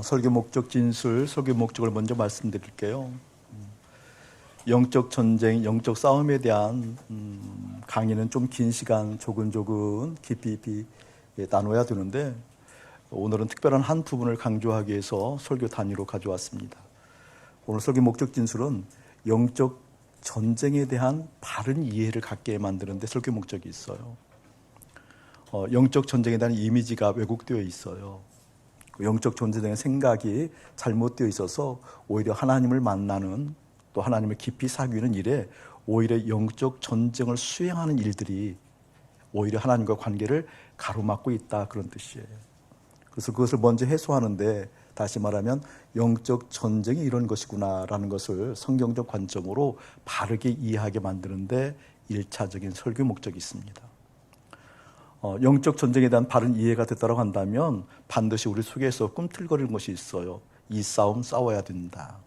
설교 목적 진술, 설교 목적을 먼저 말씀드릴게요. 영적 전쟁, 영적 싸움에 대한 강의는 좀 긴 시간 조근조근 깊이 나눠야 되는데 오늘은 특별한 한 부분을 강조하기 위해서 설교 단위로 가져왔습니다. 오늘 설교 목적 진술은 영적 전쟁에 대한 바른 이해를 갖게 만드는 데 설교 목적이 있어요. 영적 전쟁에 대한 이미지가 왜곡되어 있어요. 영적 전쟁의 생각이 잘못되어 있어서 오히려 하나님을 만나는 또 하나님을 깊이 사귀는 일에 오히려 영적 전쟁을 수행하는 일들이 오히려 하나님과 관계를 가로막고 있다, 그런 뜻이에요. 그래서 그것을 먼저 해소하는데, 다시 말하면 영적 전쟁이 이런 것이구나라는 것을 성경적 관점으로 바르게 이해하게 만드는데 1차적인 설교 목적이 있습니다. 영적 전쟁에 대한 바른 이해가 됐다고 한다면 반드시 우리 속에서 꿈틀거리는 것이 있어요. 이 싸움 싸워야 된다.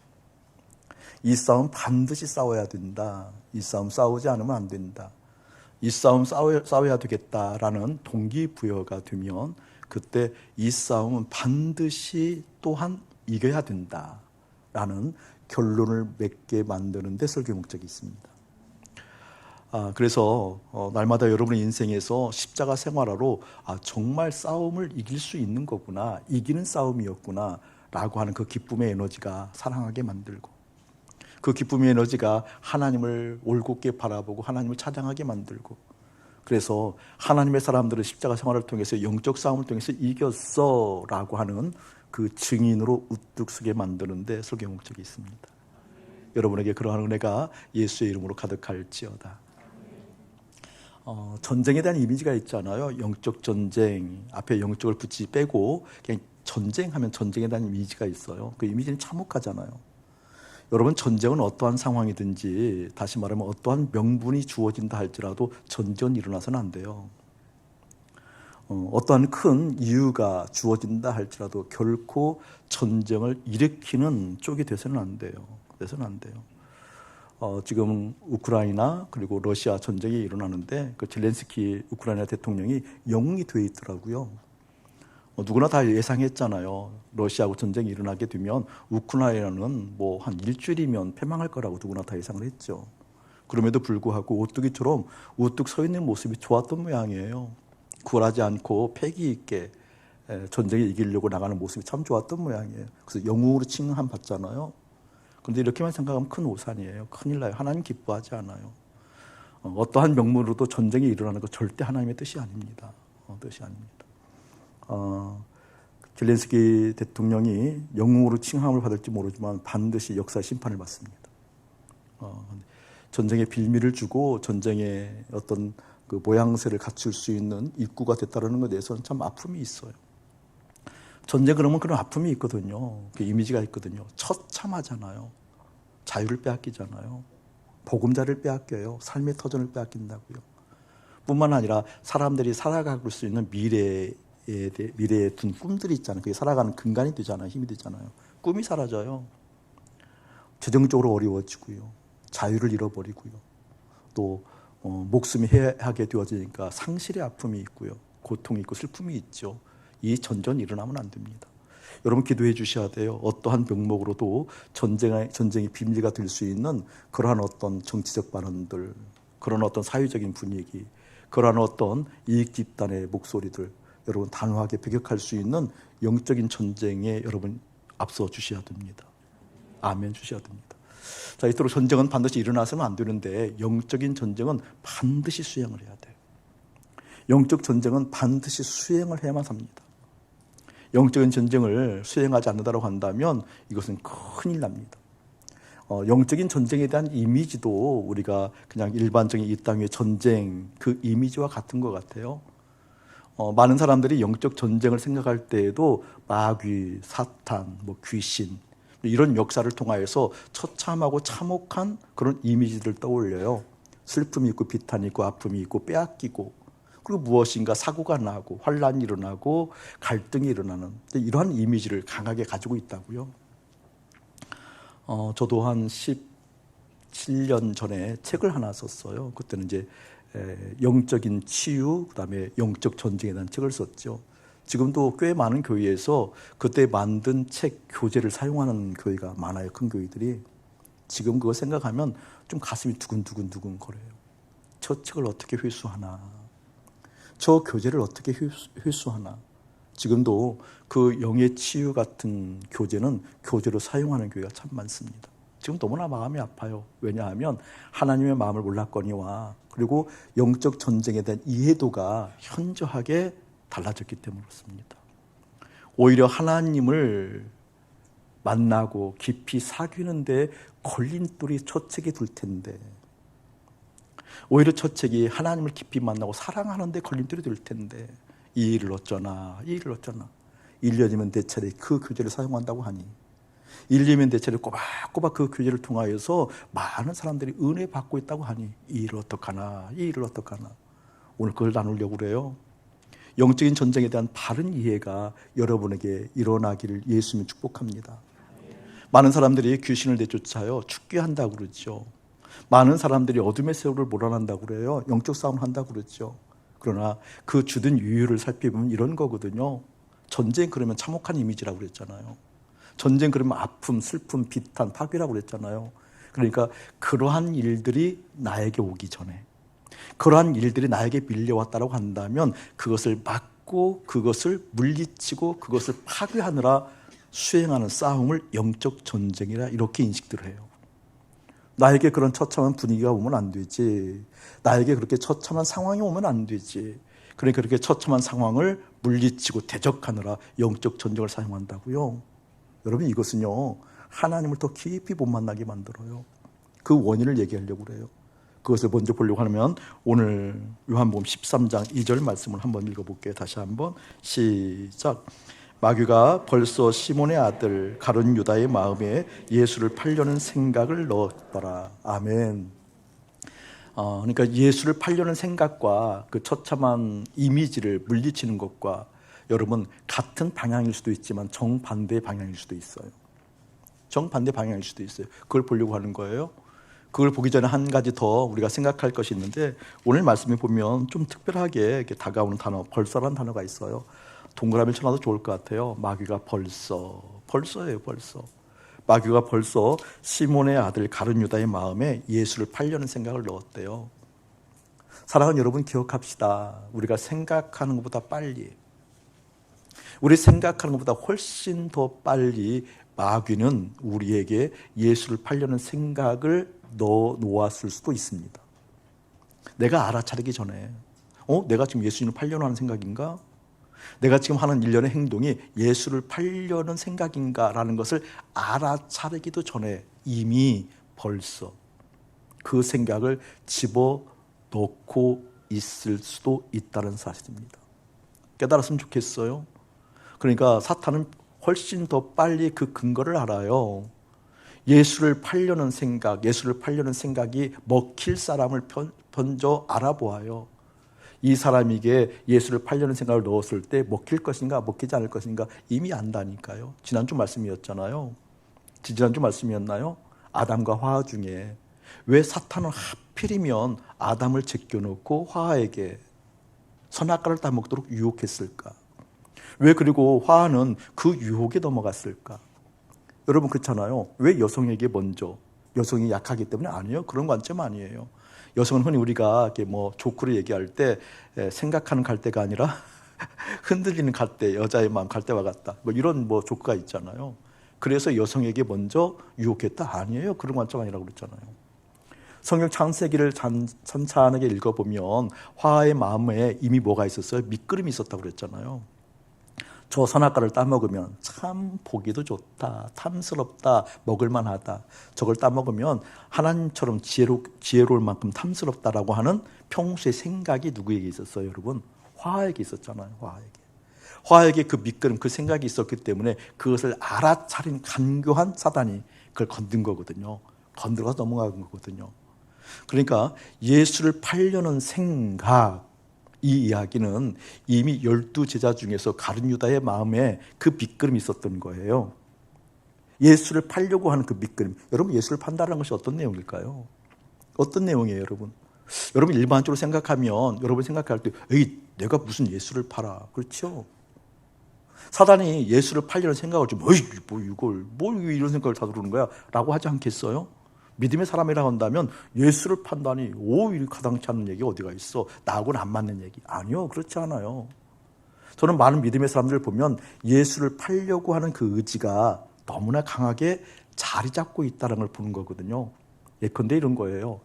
이 싸움 반드시 싸워야 된다. 이 싸움 싸우지 않으면 안 된다. 이 싸움 싸워야 되겠다라는 동기부여가 되면 그때 이 싸움은 반드시 또한 이겨야 된다라는 결론을 맺게 만드는 데 설교 목적이 있습니다. 그래서 날마다 여러분의 인생에서 십자가 생활화로 정말 싸움을 이길 수 있는 거구나, 이기는 싸움이었구나 라고 하는 그 기쁨의 에너지가 사랑하게 만들고, 그 기쁨의 에너지가 하나님을 올곧게 바라보고 하나님을 찬양하게 만들고, 그래서 하나님의 사람들은 십자가 생활을 통해서 영적 싸움을 통해서 이겼어 라고 하는 그 증인으로 우뚝 서게 만드는데 설교 목적이 있습니다. 여러분에게 그러한 은혜가 예수의 이름으로 가득할지어다. 전쟁에 대한 이미지가 있잖아요. 영적 전쟁, 앞에 영적을 붙이지 빼고 그냥 전쟁하면 전쟁에 대한 이미지가 있어요. 그 이미지는 참혹하잖아요. 여러분, 전쟁은 어떠한 상황이든지, 다시 말하면 어떠한 명분이 주어진다 할지라도 전쟁은 일어나서는 안 돼요. 어떠한 큰 이유가 주어진다 할지라도 결코 전쟁을 일으키는 쪽이 돼서는 안 돼요. 지금 우크라이나 그리고 러시아 전쟁이 일어나는데 그 젤렌스키 우크라이나 대통령이 영웅이 되어 있더라고요. 누구나 다 예상했잖아요. 러시아하고 전쟁이 일어나게 되면 우크라이나는 뭐 한 일주일이면 패망할 거라고 누구나 다 예상을 했죠. 그럼에도 불구하고 오뚜기처럼 우뚝 서 있는 모습이 좋았던 모양이에요. 굴하지 않고 패기 있게 전쟁에 이기려고 나가는 모습이 참 좋았던 모양이에요. 그래서 영웅으로 칭함 받잖아요. 그런데 이렇게만 생각하면 큰 오산이에요. 큰일 나요. 하나님 기뻐하지 않아요. 어떠한 명분으로도 전쟁이 일어나는 것 절대 하나님의 뜻이 아닙니다. 뜻이 아닙니다. 젤렌스키 대통령이 영웅으로 칭함을 받을지 모르지만 반드시 역사 심판을 받습니다. 전쟁의 빌미를 주고 전쟁의 어떤 그 모양새를 갖출 수 있는 입구가 됐다는 것에 대해서는 참 아픔이 있어요. 전쟁 그러면 그런 아픔이 있거든요. 그 이미지가 있거든요. 처참하잖아요. 자유를 빼앗기잖아요. 보금자리를 빼앗겨요. 삶의 터전을 빼앗긴다고요. 뿐만 아니라 사람들이 살아갈 수 있는 미래에 둔 꿈들이 있잖아요. 그게 살아가는 근간이 되잖아요. 힘이 되잖아요. 꿈이 사라져요. 재정적으로 어려워지고요. 자유를 잃어버리고요. 또 목숨이 해하게 되어지니까 상실의 아픔이 있고요. 고통이 있고 슬픔이 있죠. 이 전쟁이 일어나면 안 됩니다. 여러분 기도해 주셔야 돼요. 어떠한 명목으로도 전쟁의 비밀가 될 수 있는 그러한 어떤 정치적 발언들, 그런 어떤 사회적인 분위기, 그러한 어떤 이익 집단의 목소리들, 여러분 단호하게 배격할 수 있는 영적인 전쟁에 여러분 앞서 주셔야 됩니다. 아멘 주셔야 됩니다. 자, 이토록 전쟁은 반드시 일어나서는 안 되는데 영적인 전쟁은 반드시 수행을 해야 돼요. 영적 전쟁은 반드시 수행을 해야만 삽니다. 영적인 전쟁을 수행하지 않는다고 한다면 이것은 큰일 납니다. 영적인 전쟁에 대한 이미지도 우리가 그냥 일반적인 이 땅의 전쟁 그 이미지와 같은 것 같아요. 많은 사람들이 영적 전쟁을 생각할 때에도 마귀, 사탄, 귀신 이런 역사를 통하여서 처참하고 참혹한 그런 이미지들을 떠올려요. 슬픔이 있고 비탄이 있고 아픔이 있고 빼앗기고, 그리고 무엇인가 사고가 나고 환란이 일어나고 갈등이 일어나는 이러한 이미지를 강하게 가지고 있다고요. 저도 한 17년 전에 책을 하나 썼어요. 그때는 이제 영적인 치유, 그다음에 영적 전쟁에 대한 책을 썼죠. 지금도 꽤 많은 교회에서 그때 만든 책 교재를 사용하는 교회가 많아요. 큰 교회들이. 지금 그거 생각하면 좀 가슴이 두근두근 거려요. 저 책을 어떻게 회수하나, 저 교재를 어떻게 회수하나. 지금도 그 영의 치유 같은 교재는 교재로 사용하는 교회가 참 많습니다. 지금 너무나 마음이 아파요. 왜냐하면 하나님의 마음을 몰랐거니와 그리고 영적 전쟁에 대한 이해도가 현저하게 달라졌기 때문에 그렇습니다. 오히려 하나님을 만나고 깊이 사귀는데 걸림돌이 저 책이 들 텐데, 오히려 저 책이 하나님을 깊이 만나고 사랑하는데 걸림돌이 될 텐데, 이 일을 어쩌나 1년이면 대차례 그 교재를 사용한다고 하니 1년이면 대차례 꼬박꼬박 그 교재를 통하여서 많은 사람들이 은혜 받고 있다고 하니 이 일을 어떡하나. 오늘 그걸 나누려고 그래요. 영적인 전쟁에 대한 바른 이해가 여러분에게 일어나기를 예수님이 축복합니다. 많은 사람들이 귀신을 내쫓아요. 축기한다고 그러죠. 많은 사람들이 어둠의 세월을 몰아낸다고 그래요. 영적 싸움을 한다고 그러죠. 그러나 그 주된 이유를 살펴보면 이런 거거든요. 전쟁 그러면 참혹한 이미지라고 그랬잖아요. 전쟁 그러면 아픔, 슬픔, 비탄, 파괴라고 그랬잖아요. 그러니까 그러한 일들이 나에게 오기 전에, 그러한 일들이 나에게 밀려왔다고 한다면 그것을 막고 그것을 물리치고 그것을 파괴하느라 수행하는 싸움을 영적 전쟁이라 이렇게 인식들을 해요. 나에게 그런 처참한 분위기가 오면 안 되지. 나에게 그렇게 처참한 상황이 오면 안 되지. 그러니까 그렇게 처참한 상황을 물리치고 대적하느라 영적 전쟁을 사용한다고요. 여러분, 이것은요, 하나님을 더 깊이 못 만나게 만들어요. 그 원인을 얘기하려고 그래요. 그것을 먼저 보려고 하면 오늘 요한복음 13장 2절 말씀을 한번 읽어볼게요. 다시 한번 시작. 마귀가 벌써 시몬의 아들 가룟 유다의 마음에 예수를 팔려는 생각을 넣었더라. 아멘. 그러니까 예수를 팔려는 생각과 그 처참한 이미지를 물리치는 것과 여러분 같은 방향일 수도 있지만 정반대 방향일 수도 있어요. 정반대 방향일 수도 있어요. 그걸 보려고 하는 거예요. 그걸 보기 전에 한 가지 더 우리가 생각할 것이 있는데, 오늘 말씀에 보면 좀 특별하게 이렇게 다가오는 단어, 벌써라는 단어가 있어요. 동그라미를 쳐놔도 좋을 것 같아요. 마귀가 벌써예요. 마귀가 벌써 시몬의 아들 가룟 유다의 마음에 예수를 팔려는 생각을 넣었대요. 사랑하는 여러분, 기억합시다. 우리가 생각하는 것보다 빨리, 우리 생각하는 것보다 훨씬 더 빨리 마귀는 우리에게 예수를 팔려는 생각을 넣어 놓았을 수도 있습니다. 내가 알아차리기 전에 내가 지금 예수님을 팔려는 하는 생각인가? 내가 지금 하는 일련의 행동이 예수를 팔려는 생각인가라는 것을 알아차리기도 전에 이미 벌써 그 생각을 집어넣고 있을 수도 있다는 사실입니다. 깨달았으면 좋겠어요. 그러니까 사탄은 훨씬 더 빨리 그 근거를 알아요. 예수를 팔려는 생각이 먹힐 사람을 먼저 알아보아요. 이 사람에게 예수를 팔려는 생각을 넣었을 때 먹힐 것인가 먹히지 않을 것인가 이미 안다니까요. 지난주 말씀이었잖아요. 지난주 말씀이었나요? 아담과 화하 중에 왜 사탄은 하필이면 아담을 제껴놓고 화하에게 선악과를 따먹도록 유혹했을까? 왜 그리고 화하는 그 유혹에 넘어갔을까? 여러분 그렇잖아요. 왜 여성에게 먼저, 여성이 약하기 때문에? 아니에요. 그런 관점 아니에요. 여성은 흔히 우리가 이렇게 조크를 얘기할 때 생각하는 갈대가 아니라 흔들리는 갈대, 여자의 마음 갈대와 같다. 이런 조크가 있잖아요. 그래서 여성에게 먼저 유혹했다? 아니에요. 그런 관점 아니라고 그랬잖아요. 성경 창세기를 찬찬하게 읽어보면 화하의 마음에 이미 뭐가 있었어요? 밑그림이 있었다고 그랬잖아요. 저 선악과를 따먹으면 참 보기도 좋다, 탐스럽다, 먹을만하다. 저걸 따먹으면 하나님처럼 지혜로울 만큼 탐스럽다라고 하는 평소의 생각이 누구에게 있었어요, 여러분? 화하에게 있었잖아요. 화하에게 그 밑그림, 그 생각이 있었기 때문에 그것을 알아차린 간교한 사단이 그걸 건든 거거든요. 건들어서 넘어간 거거든요. 그러니까 예수를 팔려는 생각, 이 이야기는 이미 12제자 중에서 가룟 유다의 마음에 그 밑그림이 있었던 거예요. 예수를 팔려고 하는 그 밑그림. 여러분, 예수를 판다는 것이 어떤 내용일까요? 어떤 내용이에요, 여러분? 여러분 일반적으로 생각하면 여러분 생각할 때 에이, 내가 무슨 예수를 팔아. 그렇죠? 사단이 예수를 팔려는 생각을 좀, 뭐 이런 생각을 다 들어오는 거야? 라고 하지 않겠어요? 믿음의 사람이라고 한다면 예수를 판다니, 이 가당치 않은 얘기 어디가 있어? 나하고는 안 맞는 얘기. 아니요, 그렇지 않아요. 저는 많은 믿음의 사람들을 보면 예수를 팔려고 하는 그 의지가 너무나 강하게 자리 잡고 있다는 걸 보는 거거든요. 예컨대 이런 거예요.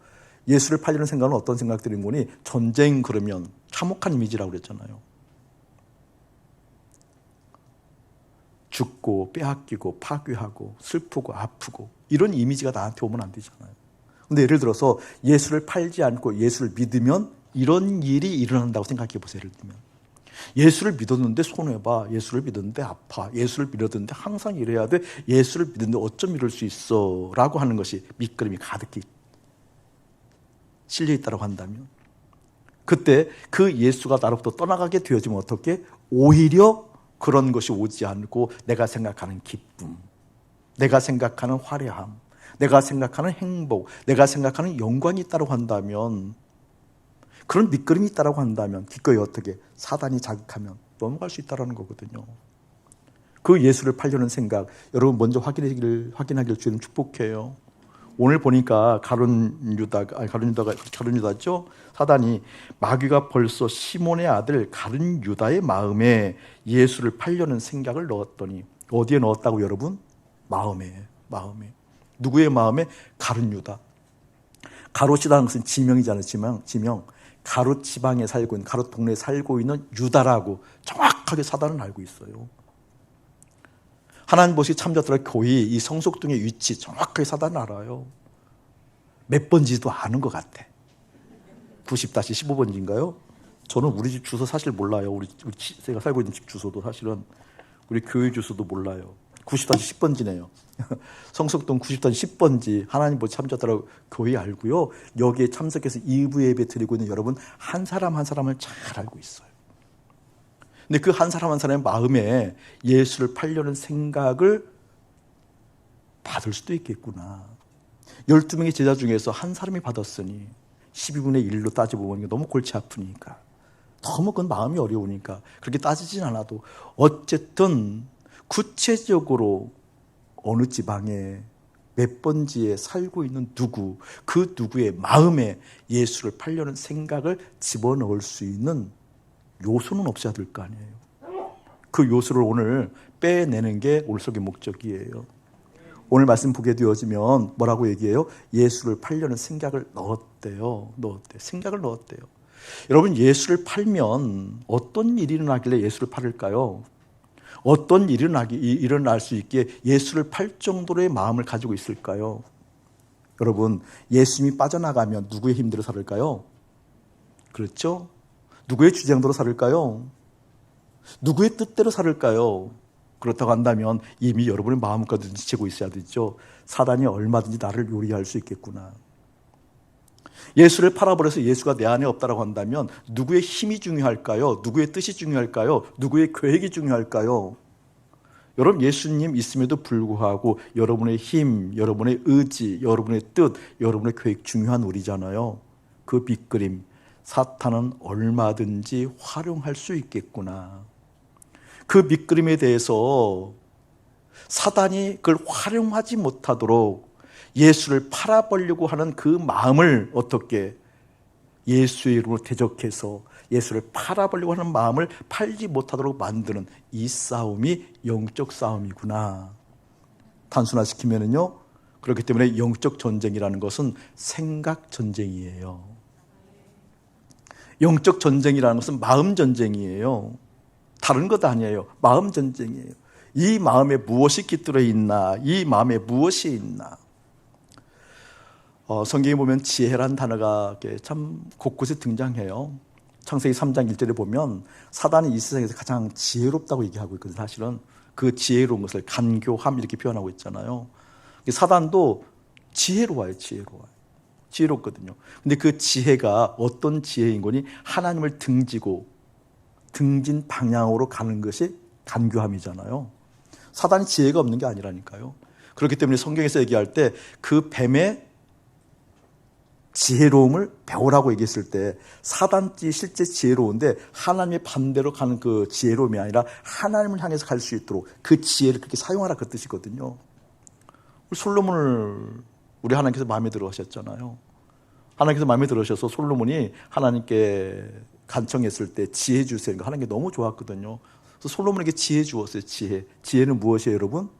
예수를 팔려는 생각은 어떤 생각들인 거니? 전쟁 그러면 참혹한 이미지라고 그랬잖아요. 죽고 빼앗기고 파괴하고 슬프고 아프고 이런 이미지가 나한테 오면 안 되잖아요. 근데 예를 들어서 예수를 팔지 않고 예수를 믿으면 이런 일이 일어난다고 생각해 보세요. 예를 들면 예수를 믿었는데 손해봐, 예수를 믿었는데 아파, 예수를 믿었는데 항상 이래야 돼, 예수를 믿었는데 어쩜 이럴 수 있어 라고 하는 것이 밑그림이 가득히 실려 있다고 한다면, 그때 그 예수가 나로부터 떠나가게 되어지면 어떻게? 오히려 그런 것이 오지 않고 내가 생각하는 기쁨, 내가 생각하는 화려함, 내가 생각하는 행복, 내가 생각하는 영광이 있다고 한다면, 그런 밑그림이 있다고 한다면 기꺼이 어떻게? 사단이 자극하면 넘어갈 수 있다는 거거든요. 그 예수를 팔려는 생각, 여러분 먼저 확인하기를 주님 축복해요. 오늘 보니까 가룟 유다죠? 사단이 마귀가 벌써 시몬의 아들 가룟 유다의 마음에 예수를 팔려는 생각을 넣었더니, 어디에 넣었다고 여러분? 마음에. 누구의 마음에? 가룟 유다. 가롯이라는 것은 지명이잖아요. 지명. 가롯 지방에 살고 있는, 가롯 동네에 살고 있는 유다라고 정확하게 사단은 알고 있어요. 하나님 보시 참자들의 교회, 이 성속동의 위치 정확하게 사단은 알아요. 몇 번지도 아는 것 같아. 90-15번지인가요? 저는 우리 집 주소 사실 몰라요. 제가 살고 있는 집 주소도 사실은, 우리 교회 주소도 몰라요. 90-10번지네요. 성석동 90-10번지 하나님 보시 참자들의 교회 알고요. 여기에 참석해서 2부 예배 드리고 있는 여러분 한 사람 한 사람을 잘 알고 있어요. 근데 그 한 사람 한 사람의 마음에 예수를 팔려는 생각을 받을 수도 있겠구나. 12명의 제자 중에서 한 사람이 받았으니 12분의 1로 따져보면 너무 골치 아프니까, 너무 그건 마음이 어려우니까 그렇게 따지진 않아도 어쨌든 구체적으로 어느 지방에 몇 번지에 살고 있는 누구, 그 누구의 마음에 예수를 팔려는 생각을 집어넣을 수 있는 요소는 없어야 될 거 아니에요. 그 요소를 오늘 빼내는 게 오늘 설교 목적이에요. 오늘 말씀 보게 되어지면 뭐라고 얘기해요? 예수를 팔려는 생각을 넣었대요. 생각을 넣었대요. 여러분, 예수를 팔면 어떤 일이 일어나길래 예수를 팔을까요? 어떤 일이 일어날 수 있기에 예수를 팔 정도의 마음을 가지고 있을까요? 여러분, 예수님이 빠져나가면 누구의 힘대로 살을까요? 그렇죠? 누구의 주장대로 살을까요? 누구의 뜻대로 살을까요? 그렇다고 한다면 이미 여러분의 마음까지 눈치채고 있어야 되죠. 사단이 얼마든지 나를 요리할 수 있겠구나. 예수를 팔아버려서 예수가 내 안에 없다고 한다면 누구의 힘이 중요할까요? 누구의 뜻이 중요할까요? 누구의 계획이 중요할까요? 여러분, 예수님 있음에도 불구하고 여러분의 힘, 여러분의 의지, 여러분의 뜻, 여러분의 계획 중요한 우리잖아요. 그 밑그림, 사탄은 얼마든지 활용할 수 있겠구나. 그 밑그림에 대해서 사단이 그걸 활용하지 못하도록 예수를 팔아버리려고 하는 그 마음을 어떻게 예수의 이름으로 대적해서 예수를 팔아버리려고 하는 마음을 팔지 못하도록 만드는 이 싸움이 영적 싸움이구나. 단순화시키면은요, 그렇기 때문에 영적 전쟁이라는 것은 생각 전쟁이에요. 영적 전쟁이라는 것은 마음 전쟁이에요. 다른 것 아니에요. 마음 전쟁이에요. 이 마음에 무엇이 깃들어 있나? 이 마음에 무엇이 있나? 성경에 보면 지혜란 단어가 참 곳곳에 등장해요. 창세기 3장 1절에 보면 사단이 이 세상에서 가장 지혜롭다고 얘기하고 있거든요. 사실은 그 지혜로운 것을 간교함 이렇게 표현하고 있잖아요. 사단도 지혜로워요. 지혜롭거든요. 근데 그 지혜가 어떤 지혜인 거니? 하나님을 등진 방향으로 가는 것이 간교함이잖아요. 사단이 지혜가 없는 게 아니라니까요. 그렇기 때문에 성경에서 얘기할 때 그 뱀의 지혜로움을 배우라고 얘기했을 때 사단지 실제 지혜로운데 하나님의 반대로 가는 그 지혜로움이 아니라 하나님을 향해서 갈 수 있도록 그 지혜를 그렇게 사용하라 그 뜻이거든요. 솔로몬을 우리 하나님께서 마음에 들어 하셨잖아요. 하나님께서 마음에 들으셔서 솔로몬이 하나님께 간청했을 때 지혜 주세요. 하나님께 너무 좋았거든요. 그래서 솔로몬에게 지혜 주었어요. 지혜는 무엇이에요, 여러분?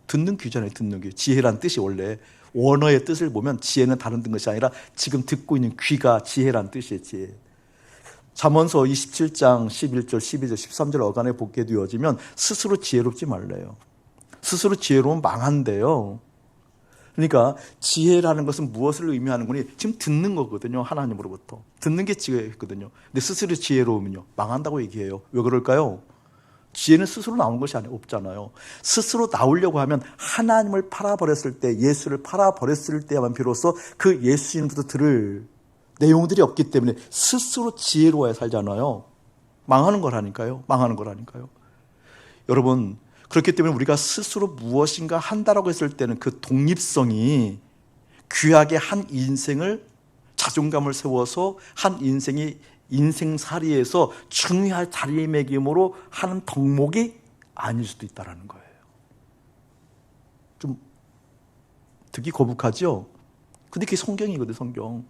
듣는 귀잖아요. 듣는 귀. 지혜란 뜻이 원래 원어의 뜻을 보면 지혜는 다른 것이 아니라 지금 듣고 있는 귀가 지혜란 뜻이에요. 지혜. 잠언서 27장 11절, 12절, 13절 어간에 보게 되어지면 스스로 지혜롭지 말래요. 스스로 지혜로우면 망한대요. 그러니까 지혜라는 것은 무엇을 의미하는 거니? 지금 듣는 거거든요. 하나님으로부터. 듣는 게 지혜거든요. 근데 스스로 지혜로우면요, 망한다고 얘기해요. 왜 그럴까요? 지혜는 스스로 나오는 것이 없잖아요. 스스로 나오려고 하면 하나님을 팔아버렸을 때, 예수를 팔아버렸을 때야만 비로소 그 예수님부터 들을 내용들이 없기 때문에 스스로 지혜로워야 살잖아요. 망하는 거라니까요. 망하는 거라니까요. 여러분, 그렇기 때문에 우리가 스스로 무엇인가 한다라고 했을 때는 그 독립성이 귀하게 한 인생을 자존감을 세워서 한 인생이 인생살이에서 중요한 자리매김으로 하는 덕목이 아닐 수도 있다는 거예요. 좀 듣기 거북하죠? 근데 그게 성경이거든요.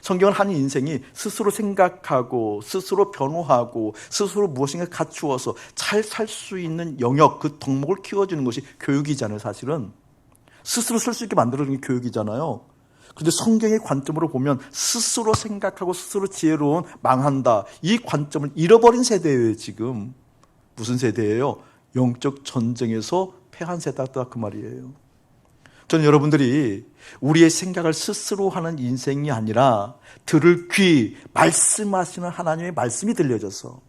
성경은 한 인생이 스스로 생각하고 스스로 변호하고 스스로 무엇인가 갖추어서 잘 살 수 있는 영역, 그 덕목을 키워주는 것이 교육이잖아요. 사실은 스스로 쓸 수 있게 만들어주는 게 교육이잖아요. 그런데 성경의 관점으로 보면 스스로 생각하고 스스로 지혜로운 망한다, 이 관점을 잃어버린 세대예요. 지금 무슨 세대예요? 영적 전쟁에서 패한 세대다 그 말이에요. 저는 여러분들이 우리의 생각을 스스로 하는 인생이 아니라 들을 귀, 말씀하시는 하나님의 말씀이 들려져서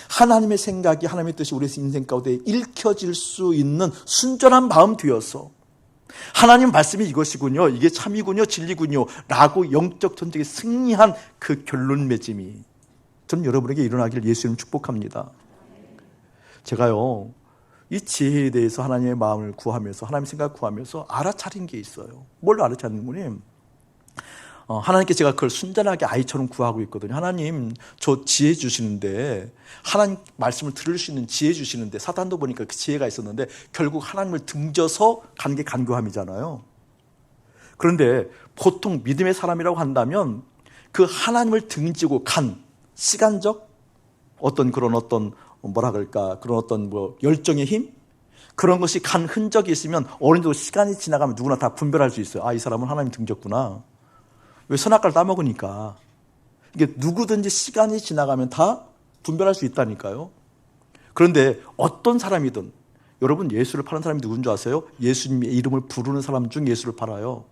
하나님의 생각이, 하나님의 뜻이 우리의 인생 가운데 읽혀질 수 있는 순전한 마음 되어서 하나님 말씀이 이것이군요, 이게 참이군요, 진리군요 라고 영적 전쟁에 승리한 그 결론 맺음이 저는 여러분에게 일어나기를 예수님 축복합니다. 제가요, 이 지혜에 대해서 하나님의 마음을 구하면서, 하나님의 생각 구하면서 알아차린 게 있어요. 뭘 알아차린 거니? 하나님께 제가 그걸 순전하게 아이처럼 구하고 있거든요. 하나님, 저 지혜 주시는데, 하나님 말씀을 들을 수 있는 지혜 주시는데, 사단도 보니까 그 지혜가 있었는데 결국 하나님을 등져서 가는 게 간교함이잖아요. 그런데 보통 믿음의 사람이라고 한다면 그 하나님을 등지고 간 시간적 어떤 그런 뭐라 그럴까, 그런 어떤 열정의 힘, 그런 것이 간 흔적이 있으면 어느 정도 시간이 지나가면 누구나 다 분별할 수 있어요. 아, 이 사람은 하나님 등졌구나. 왜? 선악과를 따먹으니까. 이게 누구든지 시간이 지나가면 다 분별할 수 있다니까요. 그런데 어떤 사람이든, 여러분 예수를 파는 사람이 누군 줄 아세요? 예수님의 이름을 부르는 사람 중 예수를 팔아요.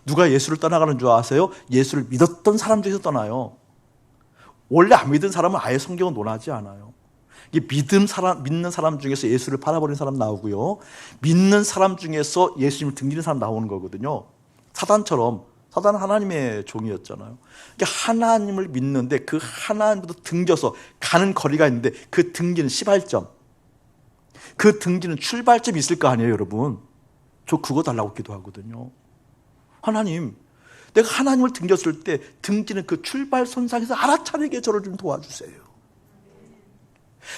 누가 예수를 떠나가는 줄 아세요? 예수를 믿었던 사람 중에서 떠나요. 원래 안 믿은 사람은 아예 성경은 논하지 않아요. 이게 믿는 사람 중에서 예수를 팔아버린 사람 나오고요, 믿는 사람 중에서 예수님을 등지는 사람 나오는 거거든요. 사단은 하나님의 종이었잖아요. 그러니까 하나님을 믿는데 그 하나님부터 등져서 가는 거리가 있는데 그 등지는 시발점, 그 등지는 출발점이 있을 거 아니에요. 여러분, 저 그거 달라고 기도하거든요. 하나님, 내가 하나님을 등졌을 때 등지는 그 출발선상에서 알아차리게 저를 좀 도와주세요.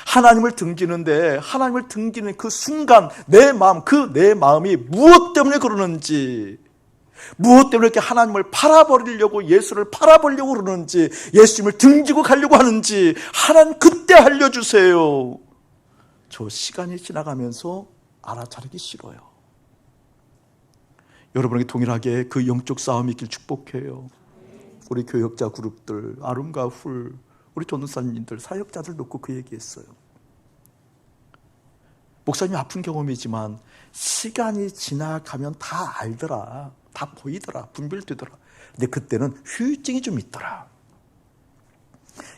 하나님을 등지는데, 하나님을 등지는 그 순간 내 마음이 무엇 때문에 그러는지, 무엇 때문에 이렇게 하나님을 팔아버리려고, 예수를 팔아버리려고 그러는지, 예수님을 등지고 가려고 하는지 하나님 그때 알려주세요. 저 시간이 지나가면서 알아차리기 싫어요. 여러분에게 동일하게 그 영적 싸움이 있길 축복해요. 우리 교역자 그룹들, 아름과 훌, 우리 전도사님들, 사역자들 놓고 그 얘기했어요. 목사님 아픈 경험이지만 시간이 지나가면 다 알더라, 다 보이더라, 분별되더라. 근데 그때는 후유증이 좀 있더라.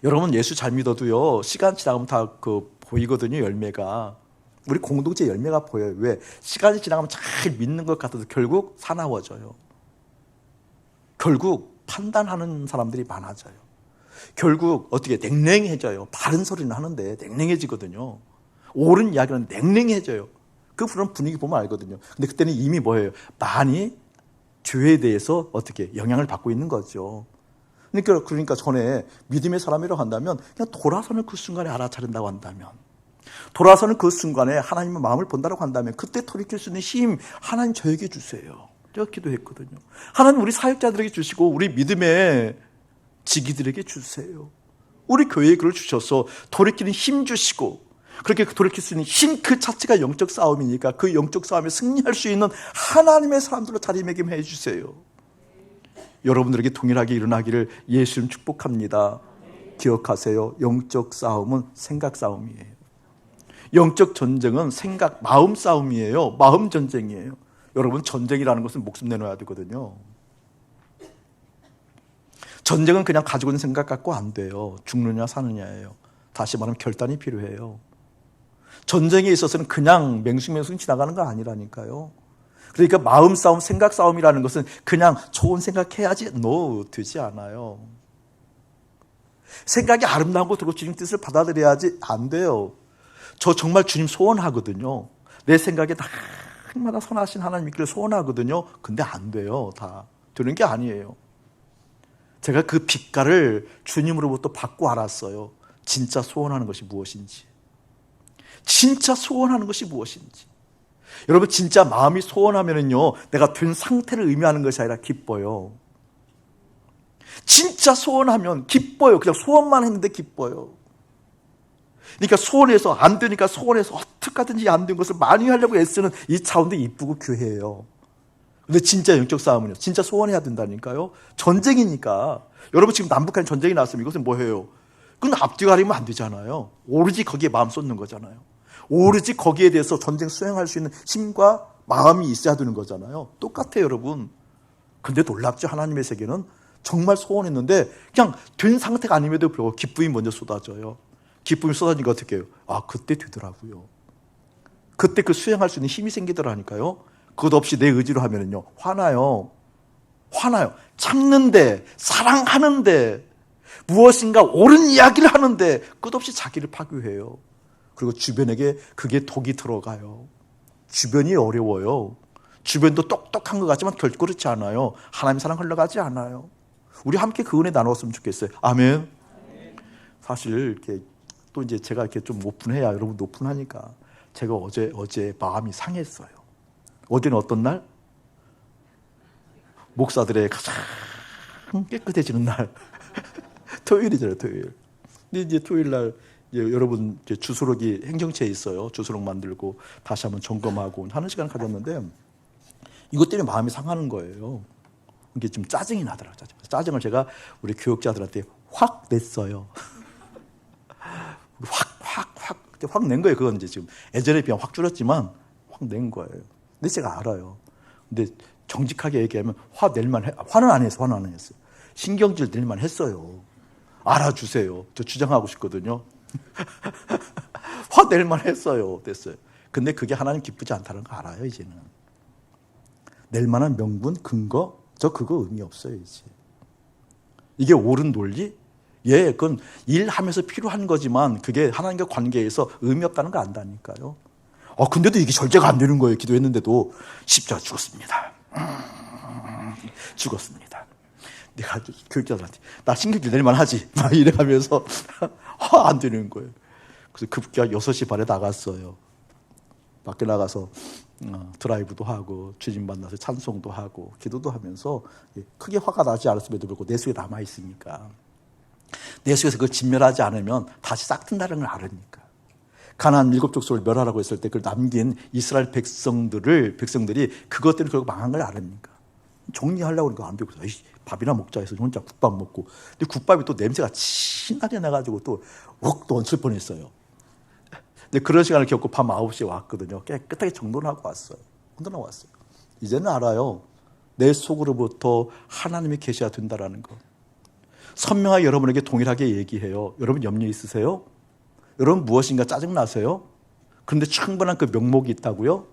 여러분 예수 잘 믿어도요, 시간 지나가면 다 보이거든요. 열매가. 우리 공동체 열매가 보여요. 왜? 시간이 지나가면 잘 믿는 것 같아도 결국 사나워져요. 결국 판단하는 사람들이 많아져요. 결국 어떻게 냉랭해져요. 바른 소리는 하는데 냉랭해지거든요. 옳은 이야기는 냉랭해져요. 그런 분위기 보면 알거든요. 근데 그때는 이미 뭐예요? 많이 교회에 대해서 어떻게 영향을 받고 있는 거죠. 그러니까 전에 믿음의 사람이라고 한다면 그냥 돌아서는 그 순간에 알아차린다고 한다면, 돌아서는 그 순간에 하나님의 마음을 본다고 한다면 그때 돌이킬 수 있는 힘 하나님 저에게 주세요. 제가 기도했거든요. 하나님 우리 사역자들에게 주시고 우리 믿음의 지기들에게 주세요. 우리 교회에 그걸 주셔서 돌이키는 힘 주시고, 그렇게 돌이킬 수 있는 힘 그 자체가 영적 싸움이니까 그 영적 싸움에 승리할 수 있는 하나님의 사람들로 자리매김해 주세요. 여러분들에게 동일하게 일어나기를 예수님 축복합니다. 기억하세요. 영적 싸움은 생각 싸움이에요. 영적 전쟁은 생각, 마음 싸움이에요. 마음 전쟁이에요. 여러분, 전쟁이라는 것은 목숨 내놔야 되거든요. 전쟁은 그냥 가지고 있는 생각 갖고 안 돼요. 죽느냐 사느냐예요. 다시 말하면 결단이 필요해요. 전쟁에 있어서는 그냥 맹숭맹숭 지나가는 거 아니라니까요. 그러니까 마음 싸움, 생각 싸움이라는 것은 그냥 좋은 생각해야지 되지 않아요. 생각이 아름다운 거 들고 주님 뜻을 받아들여야지 안 돼요. 저 정말 주님 소원하거든요. 내 생각에 날마다 선하신 하나님 있기를 소원하거든요. 근데 안 돼요. 다 되는 게 아니에요. 제가 그 빛깔을 주님으로부터 받고 알았어요. 진짜 소원하는 것이 무엇인지. 진짜 소원하는 것이 무엇인지. 여러분, 진짜 마음이 소원하면은요, 내가 된 상태를 의미하는 것이 아니라 기뻐요. 진짜 소원하면 기뻐요. 그냥 소원만 했는데 기뻐요. 그러니까 소원해서 안 되니까 소원해서 어떻게 하든지 안 된 것을 많이 하려고 애쓰는 이 차원도 이쁘고 교회예요. 근데 진짜 영적 싸움은요, 진짜 소원해야 된다니까요. 전쟁이니까. 여러분, 지금 남북한 전쟁이 났으면 이것은 뭐예요? 그건 앞뒤 가리면 안 되잖아요. 오로지 거기에 마음 쏟는 거잖아요. 오로지 거기에 대해서 전쟁 수행할 수 있는 힘과 마음이 있어야 되는 거잖아요. 똑같아요, 여러분. 근데 놀랍죠. 하나님의 세계는 정말 소원했는데 그냥 된 상태가 아님에도 불구하고 기쁨이 먼저 쏟아져요. 기쁨이 쏟아지니까 어떻게 해요? 아, 그때 되더라고요. 그때 그 수행할 수 있는 힘이 생기더라니까요. 그것 없이 내 의지로 하면은요, 화나요. 참는데, 사랑하는데, 무엇인가 옳은 이야기를 하는데 끝없이 자기를 파괴해요. 그리고 주변에게 그게 독이 들어가요. 주변이 어려워요. 주변도 똑똑한 것 같지만 결코 그렇지 않아요. 하나님 사랑 흘러가지 않아요. 우리 함께 그 은혜 나눴으면 좋겠어요. 아멘. 사실 이렇게 또 이제 제가 이렇게 좀 오픈해야 여러분도 오픈하니까 제가 어제 마음이 상했어요. 어제는 어떤 날? 목사들의 가장 깨끗해지는 날. 토요일이잖아요, 토요일. 근데 이제 토요일 날 여러분 이제 주소록이 행정체에 있어요. 주소록 만들고 다시 한번 점검하고 하는 시간을 가졌는데 이것 때문에 마음이 상하는 거예요. 이게 좀 짜증이 나더라고요. 짜증을 제가 우리 교육자들한테 확 냈어요. 확 낸 거예요. 그건 이제 지금 예전에 비하면 확 줄었지만 확 낸 거예요. 근데 제가 알아요. 근데 정직하게 얘기하면 화는 안 했어요. 신경질 낼만 했어요. 알아주세요. 저 주장하고 싶거든요. 화낼만 했어요. 됐어요. 근데 그게 하나님 기쁘지 않다는 거 알아요, 이제는. 낼만한 명분, 근거, 저 그거 의미 없어요, 이제. 이게 옳은 논리? 예, 그건 일하면서 필요한 거지만 그게 하나님과 관계에서 의미 없다는 거 안다니까요. 근데도 이게 절제가 안 되는 거예요. 기도했는데도 십자가 죽었습니다. 죽었습니다. 내가 교육자들한테 나 신경질 낼만 하지 막 이래가면서 안 되는 거예요. 그래서 급기야 6시 반에 나갔어요. 밖에 나가서 드라이브도 하고 주님 만나서 찬송도 하고 기도도 하면서 크게 화가 나지 않았음에도 불구하고 내 속에 남아있으니까, 내 속에서 그걸 진멸하지 않으면 다시 싹튼다는 걸 알으니까. 가나안 7 족속을 멸하라고 했을 때 그걸 남긴 이스라엘 백성들이 그것 때문에 결국 망한 걸 알으니까 정리하려고 하니까 안 되고, 밥이나 먹자 해서 혼자 국밥 먹고, 근데 국밥이 또 냄새가 진하게 나가지고 또 얹힐 뻔했어요. 근데 그런 시간을 겪고 밤 9시에 왔거든요. 깨끗하게 정돈을 하고 왔어요. 혼돈하고 왔어요. 이제는 알아요. 내 속으로부터 하나님이 계셔야 된다는 거. 선명하게 여러분에게 동일하게 얘기해요. 여러분 염려 있으세요? 여러분 무엇인가 짜증나세요? 그런데 충분한 그 명목이 있다고요?